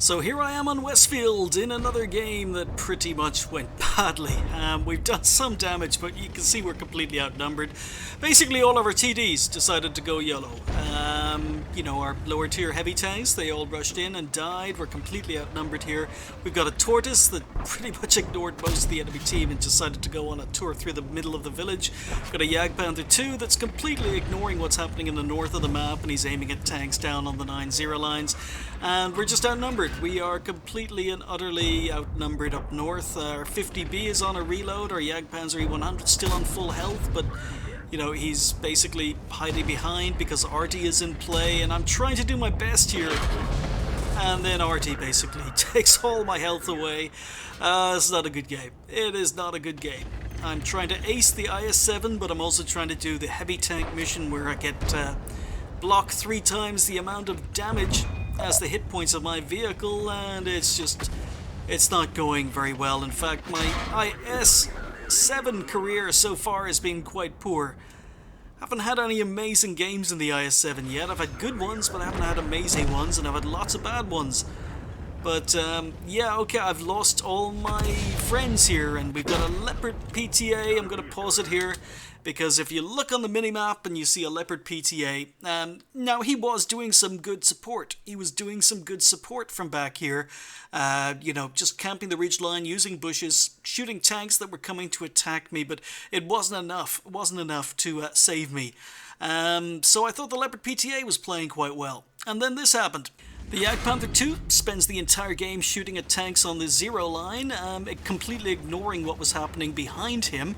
So here I am on Westfield in another game that pretty much went badly. We've done some damage, but you can see we're completely outnumbered. Basically all of our TDs decided to go yellow. Our lower tier heavy tanks, they all rushed in and died. We're completely outnumbered here. We've got a tortoise that pretty much ignored most of the enemy team and decided to go on a tour through the middle of the village. We've got a Jagdpanther 2 that's completely ignoring what's happening in the north of the map, and he's aiming at tanks down on the 9-0 lines. And we're just outnumbered. We are completely and utterly outnumbered up north. Our 50B is on a reload. Our Jagdpanzer E100 still on full health, but he's basically hiding behind because Artie is in play, and I'm trying to do my best here. And then Artie basically takes all my health away. It's not a good game. It is not a good game. I'm trying to ace the IS-7, but I'm also trying to do the heavy tank mission where I get block 3 times the amount of damage as the hit points of my vehicle, and it's not going very well. In fact, my IS-7 career so far has been quite poor. I haven't had any amazing games in the IS-7 yet. I've had good ones, but I haven't had amazing ones, and I've had lots of bad ones. But I've lost all my friends here, and we've got a Leopard PTA. I'm going to pause it here, because if you look on the minimap and you see a Leopard PTA, now he was doing some good support. He was doing some good support from back here, just camping the ridgeline, using bushes, shooting tanks that were coming to attack me, but it wasn't enough. It wasn't enough to save me. So I thought the Leopard PTA was playing quite well. And then this happened. The Jagdpanther 2 spends the entire game shooting at tanks on the 0 line, completely ignoring what was happening behind him.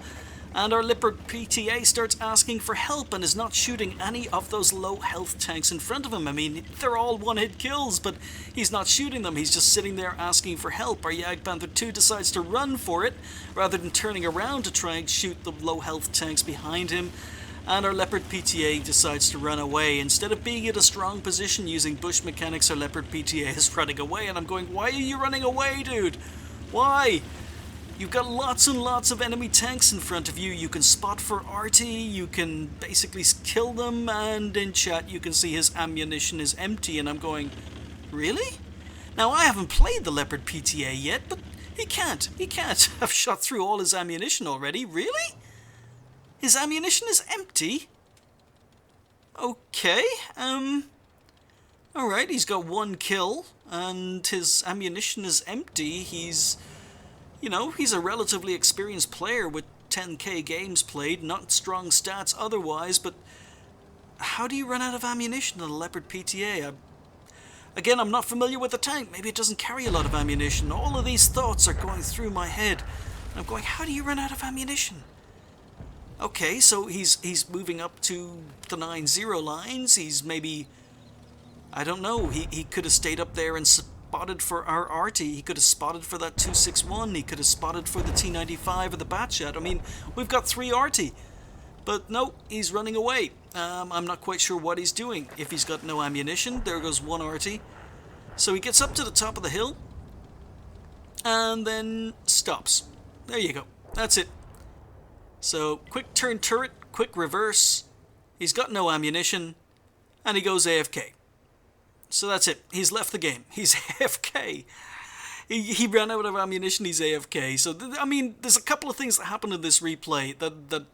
And our Leopard PTA starts asking for help and is not shooting any of those low health tanks in front of him. I mean, they're all one-hit kills, but he's not shooting them. He's just sitting there asking for help. Our Jagdpanther 2 decides to run for it, rather than turning around to try and shoot the low health tanks behind him. And our Leopard PTA decides to run away. Instead of being in a strong position using bush mechanics, our Leopard PTA is running away, and I'm going, why are you running away, dude? Why? You've got lots and lots of enemy tanks in front of you. You can spot for Artie, you can basically kill them, and in chat you can see his ammunition is empty, and I'm going, really? Now, I haven't played the Leopard PTA yet, but he can't have shot through all his ammunition already. Really? His ammunition is empty? Okay, alright, he's got 1 kill, and his ammunition is empty. He's a relatively experienced player with 10k games played, not strong stats otherwise, but how do you run out of ammunition on a Leopard PTA? Again, I'm not familiar with the tank. Maybe it doesn't carry a lot of ammunition. All of these thoughts are going through my head. I'm going, how do you run out of ammunition? Okay, so he's moving up to the 9-0 lines. He's maybe, I don't know, he could have stayed up there and spotted for our Artie. He could have spotted for that 261. He could have spotted for the T95 or the Batchat. I mean, we've got 3 Artie. But no, he's running away. I'm not quite sure what he's doing. If he's got no ammunition, there goes 1 Artie. So he gets up to the top of the hill and then stops. There you go. That's it. So, quick turn turret, quick reverse. He's got no ammunition, and he goes AFK. So that's it. He's left the game. He's AFK. He ran out of ammunition. He's AFK. So, there's a couple of things that happen in this replay that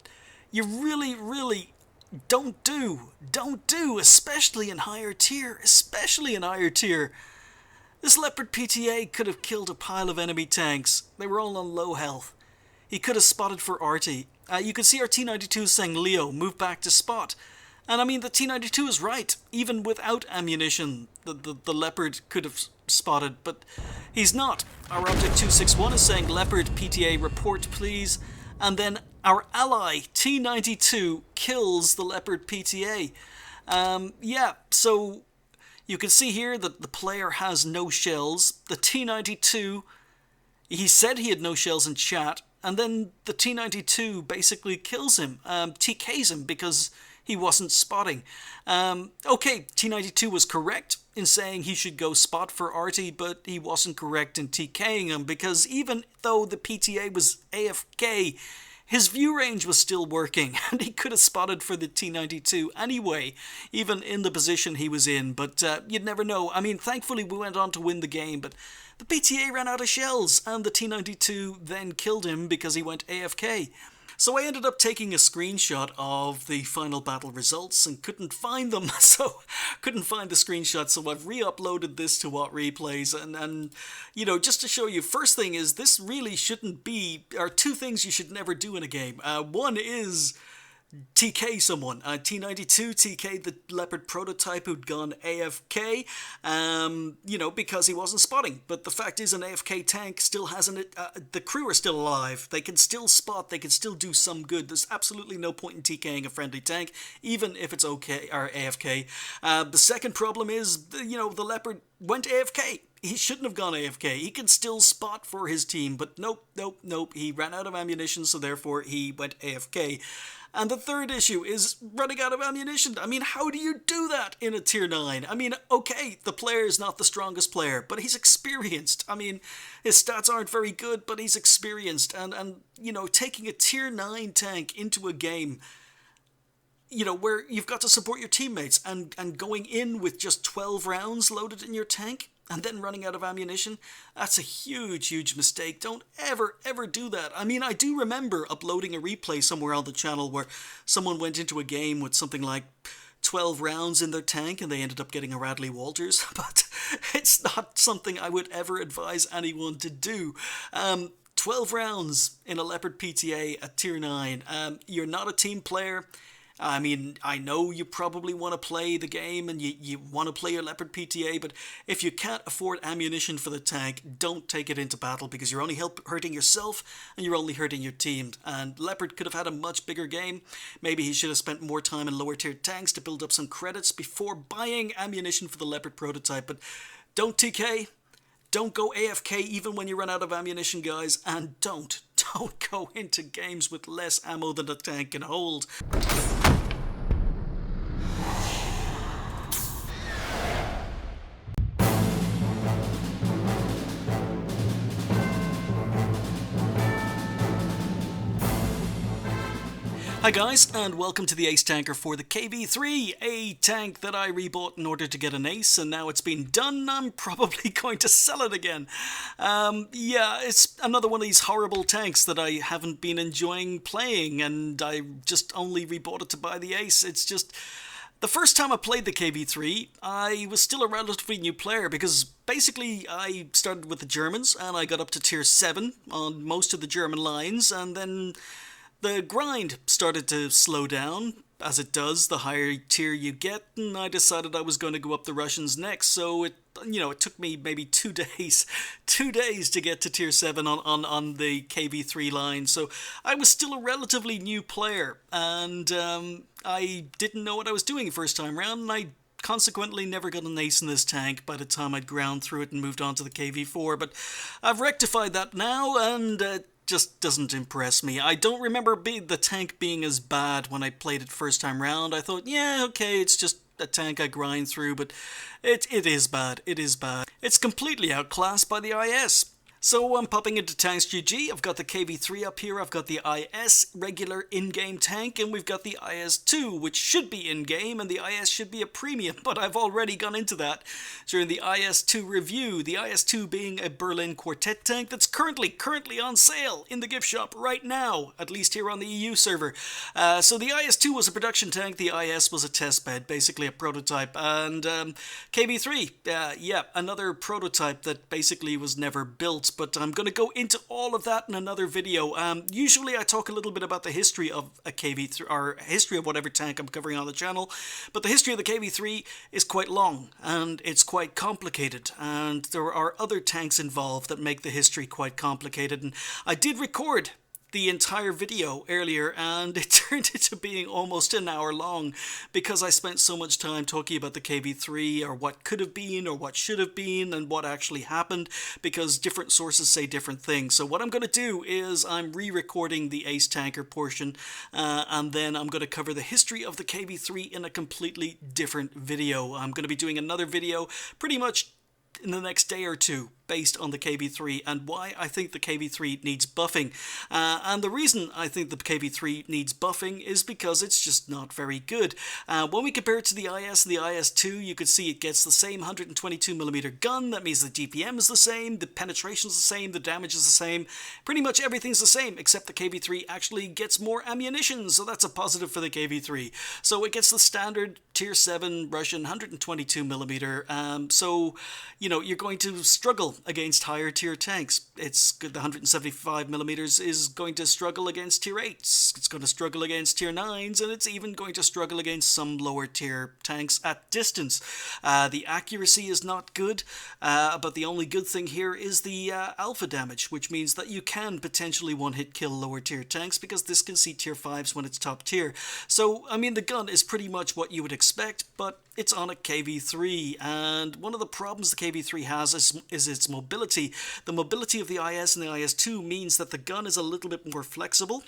you really, really don't do. Don't do, especially in higher tier. Especially in higher tier. This Leopard PTA could have killed a pile of enemy tanks. They were all on low health. He could have spotted for Artie. You can see our T92 saying, Leo, move back to spot. And the T92 is right. Even without ammunition, the Leopard could have spotted, but he's not. Our Object 261 is saying, Leopard PTA report, please. And then our ally, T92, kills the Leopard PTA. So you can see here that the player has no shells. The T92, he said he had no shells in chat. And then the T92 basically kills him, TKs him because he wasn't spotting. Okay, T92 was correct in saying he should go spot for Artie, but he wasn't correct in TKing him because even though the PTA was AFK, his view range was still working, and he could have spotted for the T-92 anyway, even in the position he was in, but you'd never know. I mean, thankfully we went on to win the game, but the PTA ran out of shells, and the T-92 then killed him because he went AFK. So I ended up taking a screenshot of the final battle results and couldn't find them, so couldn't find the screenshot, so I've re-uploaded this to Replays, and you know, just to show you, first thing is, this really shouldn't be, are two things you should never do in a game. One is TK someone. T-92 TK the Leopard prototype who'd gone AFK, you know, because he wasn't spotting. But the fact is, an AFK tank still hasn't, the crew are still alive. They can still spot, they can still do some good. There's absolutely no point in TKing a friendly tank, even if it's okay, or AFK. The second problem is, you know, the Leopard went AFK. He shouldn't have gone AFK. He can still spot for his team, but nope. He ran out of ammunition, so therefore he went AFK. And the third issue is running out of ammunition. I mean, how do you do that in a tier 9? I mean, okay, the player is not the strongest player, but he's experienced. I mean, his stats aren't very good, but he's experienced. And you know, taking a tier 9 tank into a game, you know, where you've got to support your teammates, and going in with just 12 rounds loaded in your tank, and then running out of ammunition, that's a huge mistake. Don't ever do that. I mean, I do remember uploading a replay somewhere on the channel where someone went into a game with something like 12 rounds in their tank and they ended up getting a Radley Walters, but it's not something I would ever advise anyone to do. 12 rounds in a Leopard PTA at tier 9. You're not a team player. I mean, I know you probably want to play the game and you want to play your Leopard PTA, but if you can't afford ammunition for the tank, don't take it into battle, because you're only hurting yourself and you're only hurting your team. And Leopard could have had a much bigger game. Maybe he should have spent more time in lower tier tanks to build up some credits before buying ammunition for the Leopard prototype. But don't TK. Don't go AFK even when you run out of ammunition, guys. And don't go into games with less ammo than the tank can hold. Hi guys, and welcome to the Ace Tanker for the KV-3, a tank that I rebought in order to get an ace, and now it's been done, I'm probably going to sell it again. Yeah, it's another one of these horrible tanks that I haven't been enjoying playing, and I just only rebought it to buy the ace. It's just, the first time I played the KV-3, I was still a relatively new player, because basically I started with the Germans, and I got up to tier 7 on most of the German lines, and then the grind started to slow down, as it does the higher tier you get, and I decided I was going to go up the Russians next, so it took me maybe 2 days to get to tier 7 on the KV-3 line, so I was still a relatively new player, and I didn't know what I was doing first time round, and I consequently never got an ace in this tank by the time I'd ground through it and moved on to the KV-4, but I've rectified that now, and just doesn't impress me. I don't remember the tank being as bad when I played it first time round. I thought, yeah, okay, it's just a tank I grind through, but it is bad. It is bad. It's completely outclassed by the IS. So I'm popping into Tanks GG. I've got the KV-3 up here, I've got the IS regular in-game tank, and we've got the IS-2, which should be in-game, and the IS should be a premium, but I've already gone into that during the IS-2 review. The IS-2 being a Berlin Quartet tank that's currently on sale in the gift shop right now, at least here on the EU server. So the IS-2 was a production tank, the IS was a test bed, basically a prototype, and KV-3, yeah, another prototype that basically was never built. But I'm going to go into all of that in another video. Usually I talk a little bit about the history of a KV-3, or history of whatever tank I'm covering on the channel, but the history of the KV-3 is quite long, and it's quite complicated, and there are other tanks involved that make the history quite complicated, and I did record the entire video earlier, and it turned into being almost an hour long because I spent so much time talking about the KV-3, or what could have been, or what should have been, and what actually happened, because different sources say different things. So what I'm going to do is I'm re-recording the Ace Tanker portion, and then I'm going to cover the history of the KV-3 in a completely different video. I'm going to be doing another video pretty much in the next day or two based on the KV-3 and why I think the KV-3 needs buffing. And the reason I think the KV-3 needs buffing is because it's just not very good. When we compare it to the IS and the IS-2, you could see it gets the same 122mm gun. That means the DPM is the same, the penetration is the same, the damage is the same. Pretty much everything's the same, except the KV-3 actually gets more ammunition, so that's a positive for the KV-3. So it gets the standard Tier 7 Russian 122mm. So, you know, you're going to struggle against higher tier tanks. It's good. The 175mm is going to struggle against Tier 8s. It's going to struggle against Tier 9s, and it's even going to struggle against some lower tier tanks at distance. The accuracy is not good, but the only good thing here is the alpha damage, which means that you can potentially one-hit kill lower tier tanks because this can see Tier 5s when it's top tier. So, I mean, the gun is pretty much what you would expect, but it's on a KV-3, and one of the problems the KV-3 has is its mobility. The mobility of the IS and the IS-2 means that the gun is a little bit more flexible,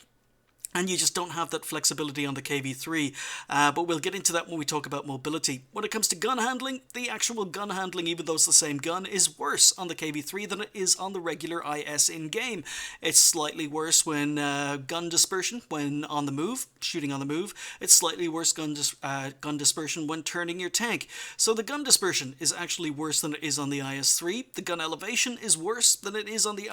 and you just don't have that flexibility on the KV-3, but we'll get into that when we talk about mobility. When it comes to gun handling, the actual gun handling, even though it's the same gun, is worse on the KV-3 than it is on the regular IS in-game. It's slightly worse when gun dispersion, when on the move, shooting on the move. It's slightly worse gun dispersion when turning your tank. So the gun dispersion is actually worse than it is on the IS-3. The gun elevation is worse than it is on the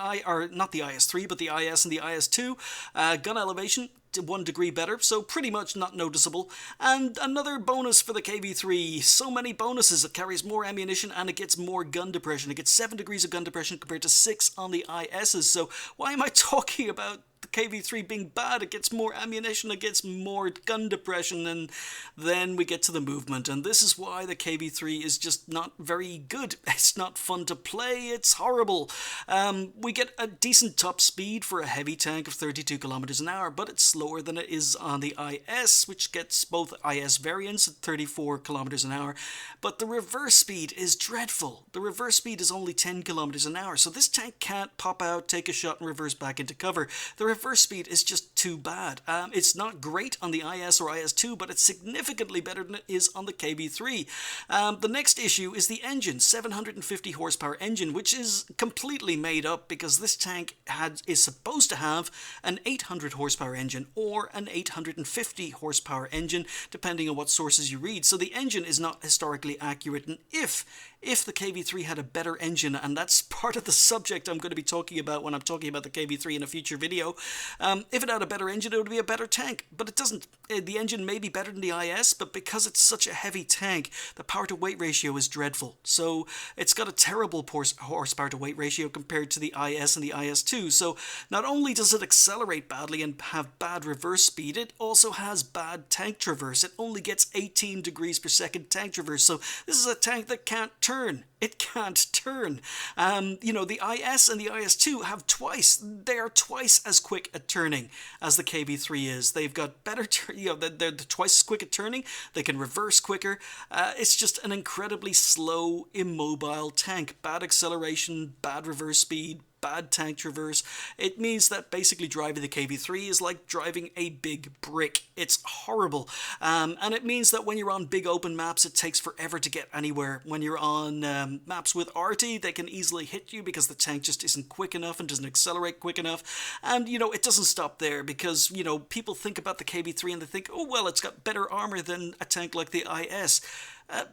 not the IS-3, but the IS and the IS-2. Gun elevation 1 degree better, so pretty much not noticeable. And another bonus for the KV-3, so many bonuses. It carries more ammunition and it gets more gun depression. It gets 7 degrees of gun depression compared to 6 on the ISs. So why am I talking about the KV-3 being bad? It gets more ammunition, it gets more gun depression, and then we get to the movement. And this is why the KV-3 is just not very good. It's not fun to play, it's horrible. We get a decent top speed for a heavy tank of 32 kilometers an hour, but it's slower than it is on the IS, which gets both IS variants at 34 kilometers an hour. But the reverse speed is dreadful. The reverse speed is only 10 kilometers an hour, so this tank can't pop out, take a shot, and reverse back into cover. The reverse speed is just too bad. It's not great on the IS or IS-2, but it's significantly better than it is on the KV-3. The next issue is the engine, 750 horsepower engine, which is completely made up because this tank is supposed to have an 800 horsepower engine or an 850 horsepower engine, depending on what sources you read. So the engine is not historically accurate, and if the KV-3 had a better engine, and that's part of the subject I'm going to be talking about when I'm talking about the KV-3 in a future video, if it had a better engine, it would be a better tank, but it doesn't. The engine may be better than the IS, but because it's such a heavy tank, the power-to-weight ratio is dreadful. So it's got a terrible horsepower-to-weight ratio compared to the IS and the IS-2. So not only does it accelerate badly and have bad reverse speed, it also has bad tank traverse. It only gets 18 degrees per second tank traverse. So this is a tank that can't turn. It can't turn. You know, the IS and the IS-2 have they are twice as quick at turning as the KV-3 is. They've got better, they're twice as quick at turning. They can reverse quicker. It's just an incredibly slow, immobile tank. Bad acceleration, bad reverse speed, bad tank traverse. It means that basically driving the KV-3 is like driving a big brick. It's horrible. And it means that when you're on big open maps, it takes forever to get anywhere. When you're on maps with arty, they can easily hit you because the tank just isn't quick enough and doesn't accelerate quick enough. And, you know, it doesn't stop there because, you know, people think about the KV-3 and they think, oh, well, it's got better armor than a tank like the IS.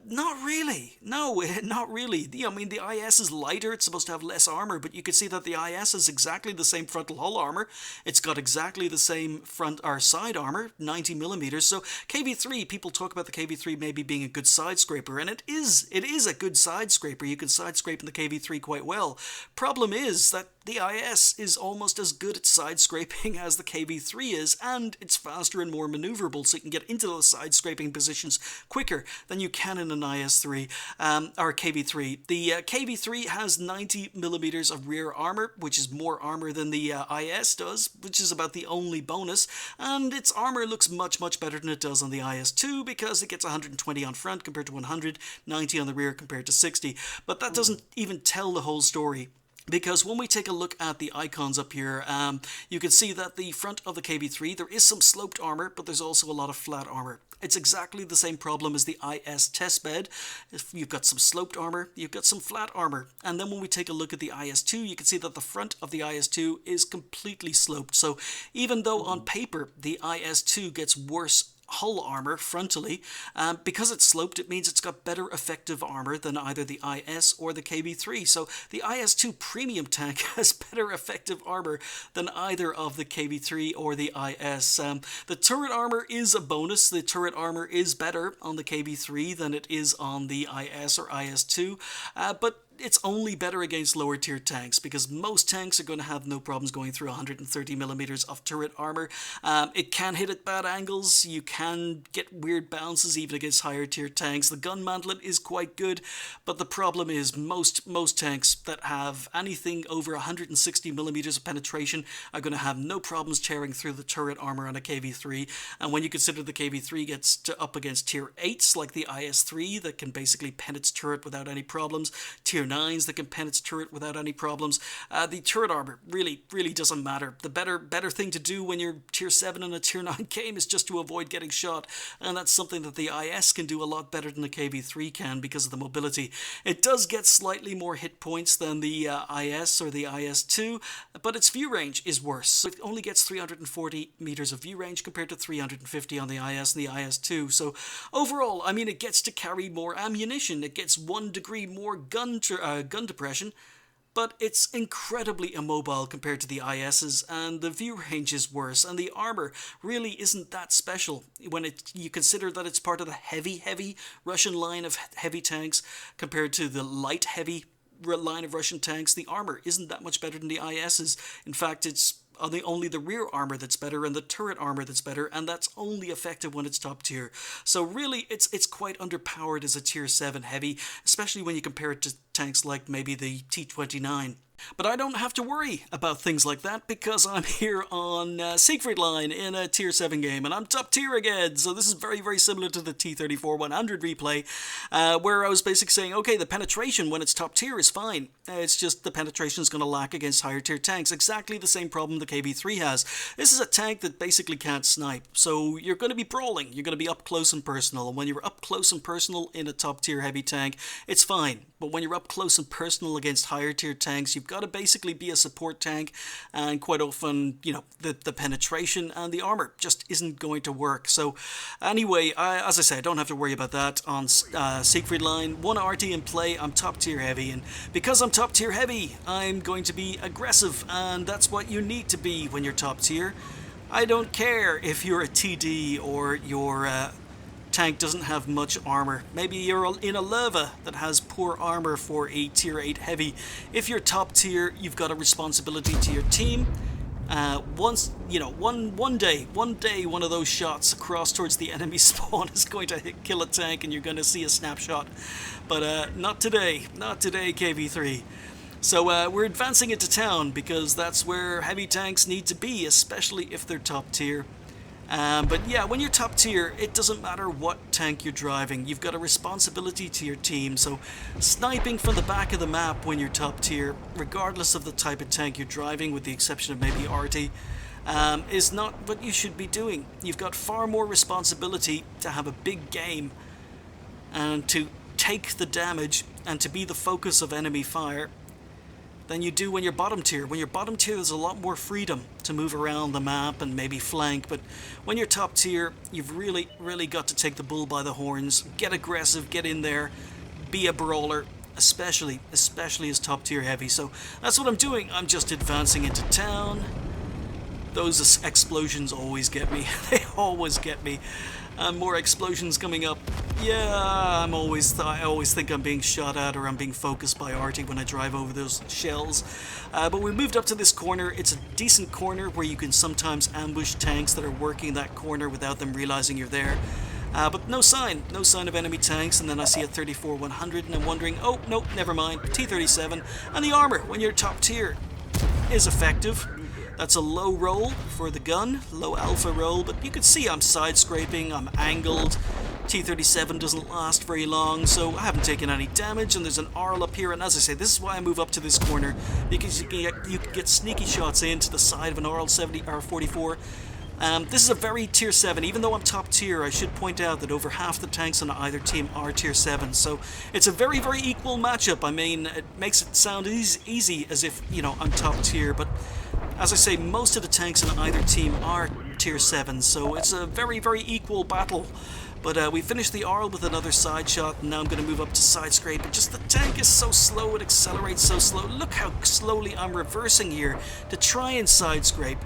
Not really. No, not really. I mean, the IS is lighter. It's supposed to have less armor, but you can see that the IS has exactly the same frontal hull armor. It's got exactly the same front or side armor, 90 millimeters. So KV-3, people talk about the KV-3 maybe being a good side scraper, and it is a good side scraper. You can side scrape in the KV-3 quite well. Problem is that the IS is almost as good at side scraping as the KV-3 is, and it's faster and more maneuverable, so you can get into those side scraping positions quicker than you can in an IS-3 or KV-3. The KV-3 has 90 millimeters of rear armor, which is more armor than the IS does, which is about the only bonus, and its armor looks much, much better than it does on the IS-2 because it gets 120 on front compared to 100, 90 on the rear compared to 60. But that doesn't even tell the whole story. Because when we take a look at the icons up here, you can see that the front of the KV-3, there is some sloped armor, but there's also a lot of flat armor. It's exactly the same problem as the IS testbed. If you've got some sloped armor, you've got some flat armor. And then when we take a look at the IS-2, you can see that the front of the IS-2 is completely sloped. So even though on paper the IS-2 gets worse hull armor frontally, because it's sloped, it means it's got better effective armor than either the IS or the KV-3. So the IS-2 premium tank has better effective armor than either of the KV-3 or the IS. The turret armor is a bonus. The turret armor is better on the KV-3 than it is on the IS or IS-2, but it's only better against lower tier tanks, because most tanks are going to have no problems going through 130 millimeters of turret armor. It can hit at bad angles. You can get weird bounces even against higher tier tanks. The gun mantlet is quite good, but the problem is most tanks that have anything over 160 millimeters of penetration are going to have no problems tearing through the turret armor on a KV-3. And when you consider the KV-3 gets up against tier 8s like the IS-3 that can basically pen its turret without any problems, tier 9s that can pen its turret without any problems, the turret armor really doesn't matter. The better thing to do when you're tier 7 in a tier 9 game is just to avoid getting shot, and that's something that the IS can do a lot better than the KV-3 can because of the mobility. It does get slightly more hit points than the IS or the IS-2, but its view range is worse. It only gets 340 meters of view range compared to 350 on the IS and the IS-2. So overall, I mean, it gets to carry more ammunition. It gets 1 degree more gun depression, but it's incredibly immobile compared to the IS's, and the view range is worse, and the armor really isn't that special when you consider that it's part of the heavy Russian line of heavy tanks compared to the light heavy line of Russian tanks. The armor isn't that much better than the IS's. In fact, it's only the rear armor that's better and the turret armor that's better, and that's only effective when it's top tier. So really, it's quite underpowered as a tier 7 heavy, especially when you compare it to tanks like maybe the T-29. But I don't have to worry about things like that because I'm here on Siegfried line in a tier 7 game, and I'm top tier again. So this is very similar to the T-34-100 replay, where I was basically saying, okay, the penetration when it's top tier is fine. It's just the penetration is going to lack against higher tier tanks. Exactly the same problem the KV-3 has. This is a tank that basically can't snipe. So you're going to be brawling. You're going to be up close and personal. And when you're up close and personal in a top tier heavy tank, it's fine. But when you're up close and personal against higher tier tanks, you've got to basically be a support tank, and quite often, you know, the penetration and the armor just isn't going to work. So anyway, as I say, I don't have to worry about that on Siegfried line. 1 RT in play, I'm top tier heavy, and because I'm top tier heavy, I'm going to be aggressive, and that's what you need to be when you're top tier. I don't care if you're a TD or your tank doesn't have much armor. Maybe you're in a leva that has poor armor for a tier 8 heavy. If you're top tier, you've got a responsibility to your team. Once, you know, one day, one of those shots across towards the enemy spawn is going to kill a tank, and you're going to see a snapshot. But not today, KV-3. So we're advancing into town because that's where heavy tanks need to be, especially if they're top tier. But yeah, when you're top tier, it doesn't matter what tank you're driving. You've got a responsibility to your team. So sniping from the back of the map when you're top tier, regardless of the type of tank you're driving, with the exception of maybe RT, is not what you should be doing. You've got far more responsibility to have a big game and to take the damage and to be the focus of enemy fire than you do when you're bottom tier. When you're bottom tier, there's a lot more freedom to move around the map and maybe flank, but when you're top tier, you've really got to take the bull by the horns, get aggressive, get in there, be a brawler, especially as top tier heavy. So that's what I'm doing. I'm just advancing into town. Those explosions always get me. They always get me. More explosions coming up. Yeah, I always think I'm being shot at or I'm being focused by RT when I drive over those shells. But we moved up to this corner. It's a decent corner where you can sometimes ambush tanks that are working that corner without them realizing you're there. But no sign of enemy tanks, and then I see a 34-100 and I'm wondering, oh, nope, never mind, T-37. And the armor, when you're top tier, is effective. That's a low roll for the gun, low alpha roll, but you can see I'm side scraping, I'm angled. T-37 doesn't last very long, so I haven't taken any damage, and there's an Arl up here, and as I say, this is why I move up to this corner, because you can get sneaky shots into the side of an Arl 70 or 44. This is a very tier 7. Even though I'm top tier, I should point out that over half the tanks on either team are tier 7. So it's a very, very equal matchup. I mean, it makes it sound easy as if, you know, I'm top tier. But as I say, most of the tanks on either team are tier 7. So it's a very, very equal battle. But we finished the Arl with another side shot, and now I'm going to move up to side scrape. But just the tank is so slow, it accelerates so slow. Look how slowly I'm reversing here to try and side scrape.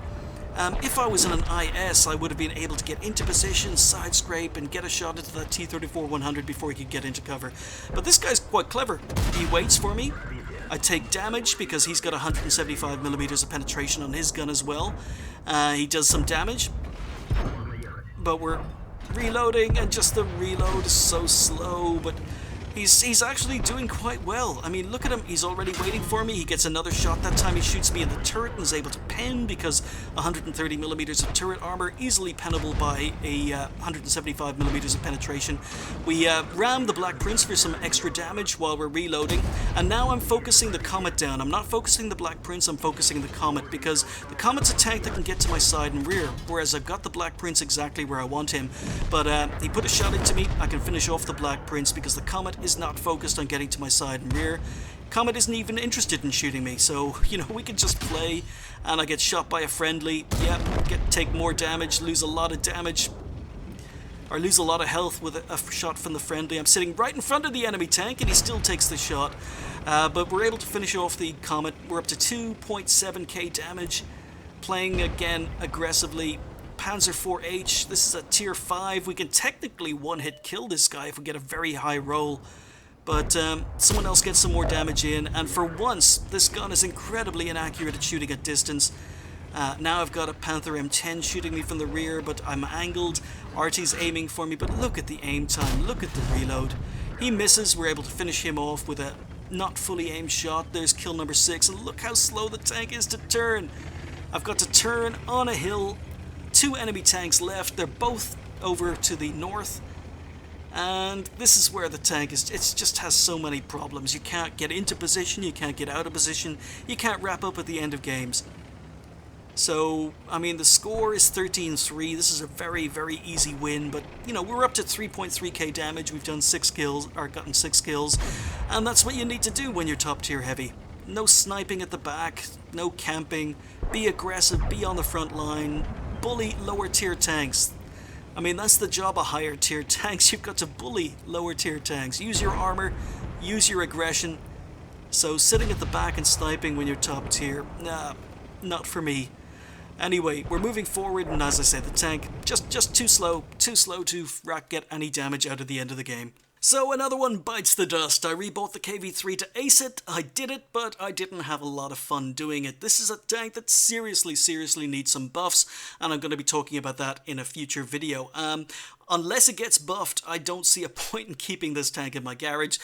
If I was in an IS, I would have been able to get into position, side scrape, and get a shot into that T-34-100 before he could get into cover. But this guy's quite clever. He waits for me. I take damage because he's got 175mm of penetration on his gun as well. He does some damage, but we're reloading, and just the reload is so slow, but he's actually doing quite well. I mean, look at him. He's already waiting for me. He gets another shot. That time he shoots me in the turret and is able to pen because 130mm of turret armor, easily pennable by a 175mm of penetration. We ram the Black Prince for some extra damage while we're reloading, and now I'm focusing the Comet down. I'm not focusing the Black Prince, I'm focusing the Comet, because the Comet's a tank that can get to my side and rear, whereas I've got the Black Prince exactly where I want him. But he put a shot into me. I can finish off the Black Prince because the Comet is not focused on getting to my side and rear. Comet isn't even interested in shooting me, so, you know, we can just play, and I get shot by a friendly. Yeah, take more damage, lose a lot of damage, or lose a lot of health with a shot from the friendly. I'm sitting right in front of the enemy tank, and he still takes the shot. But we're able to finish off the Comet. We're up to 2.7k damage, playing again aggressively. Panzer 4H, this is a tier 5. We can technically one-hit kill this guy if we get a very high roll. But someone else gets some more damage in, and for once, this gun is incredibly inaccurate at shooting at distance. Now I've got a Panther M10 shooting me from the rear, but I'm angled. Artie's aiming for me, but look at the aim time, look at the reload. He misses. We're able to finish him off with a not fully aimed shot. There's kill number 6, and look how slow the tank is to turn. I've got to turn on a hill. 2 enemy tanks left. They're both over to the north. And this is where the tank is. It just has so many problems. You can't get into position. You can't get out of position. You can't wrap up at the end of games. So, I mean, the score is 13-3. This is a very, very easy win. But, you know, we're up to 3.3k damage. We've done 6 kills, or gotten 6 kills. And that's what you need to do when you're top tier heavy. No sniping at the back. No camping. Be aggressive. Be on the front line. Bully lower tier tanks. I mean, that's the job of higher tier tanks. You've got to bully lower tier tanks. Use your armor, use your aggression. So sitting at the back and sniping when you're top tier, nah, not for me. Anyway, we're moving forward, and as I said, the tank just too slow to get any damage out of the end of the game. So another one bites the dust. I rebought the KV-3 to ace it. I did it, but I didn't have a lot of fun doing it. This is a tank that seriously needs some buffs, and I'm going to be talking about that in a future video. Unless it gets buffed, I don't see a point in keeping this tank in my garage,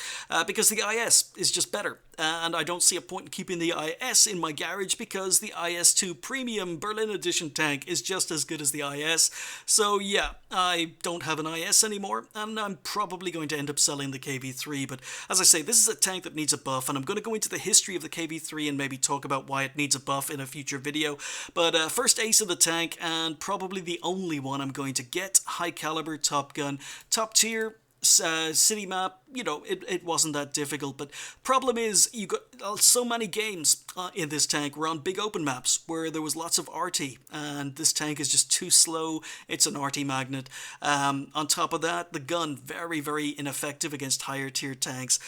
because the IS is just better. And I don't see a point in keeping the IS in my garage because the IS-2 Premium Berlin Edition tank is just as good as the IS. So yeah, I don't have an IS anymore, and I'm probably going to end up selling the KV-3. But as I say, this is a tank that needs a buff, and I'm going to go into the history of the KV-3 and maybe talk about why it needs a buff in a future video. But first ace of the tank, and probably the only one I'm going to get, high caliber top gun, top tier, city map. You know, it wasn't that difficult, but problem is you got so many games in this tank were on big open maps where there was lots of RT, and this tank is just too slow. It's an RT magnet. On top of that, the gun very ineffective against higher tier tanks.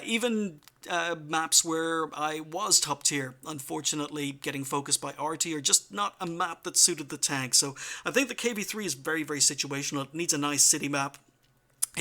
Even maps where I was top tier, unfortunately getting focused by RT, or just not a map that suited the tank. So I think the KV-3 is very situational. It needs a nice city map.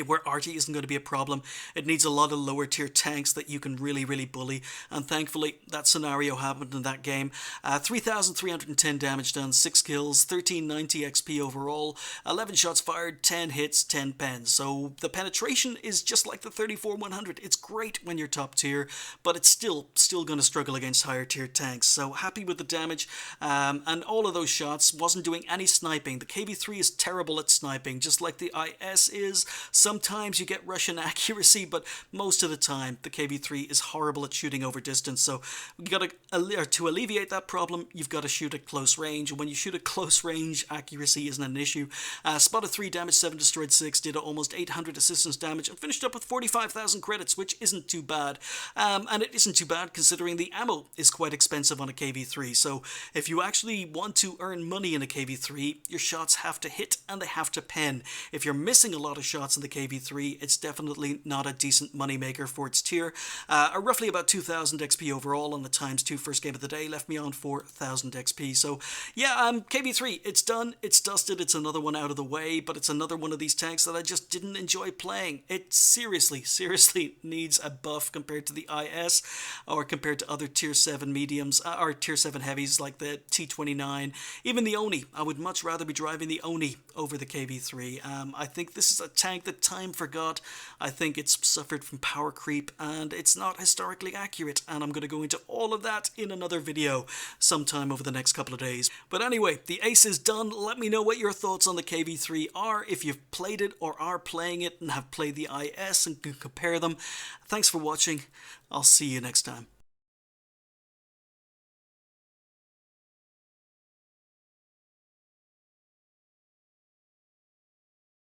where arty isn't going to be a problem. It needs a lot of lower tier tanks that you can really bully, and thankfully that scenario happened in that game. 3,310 damage done, 6 kills, 1390 XP overall, 11 shots fired, 10 hits, 10 pens. So the penetration is just like the 34-100. It's great when you're top tier, but it's still going to struggle against higher tier tanks. So happy with the damage, and all of those shots. Wasn't doing any sniping. The KV-3 is terrible at sniping, just like the IS is. Sometimes you get Russian accuracy, but most of the time the KV-3 is horrible at shooting over distance. So you got to alleviate that problem. You've got to shoot at close range. When you shoot at close range, accuracy isn't an issue. Spotted 3 damage, 7 destroyed 6, did almost 800 assistance damage, and finished up with 45,000 credits, which isn't too bad. And it isn't too bad considering the ammo is quite expensive on a KV-3. So if you actually want to earn money in a KV-3, your shots have to hit and they have to pen. If you're missing a lot of shots in the KV-3, it's definitely not a decent moneymaker for its tier. Roughly about 2,000 XP overall on the ×2 first game of the day left me on 4,000 XP. So yeah, KV-3, it's done, it's dusted, it's another one out of the way, but it's another one of these tanks that I just didn't enjoy playing. It seriously needs a buff compared to the IS, or compared to other tier 7 mediums, or tier 7 heavies like the T29, even the Oni. I would much rather be driving the Oni over the KV-3. I think this is a tank that time forgot. I think it's suffered from power creep and it's not historically accurate, and I'm going to go into all of that in another video sometime over the next couple of days. But anyway, the ace is done. Let me know what your thoughts on the KV-3 are, if you've played it or are playing it and have played the IS and can compare them. Thanks for watching. I'll see you next time.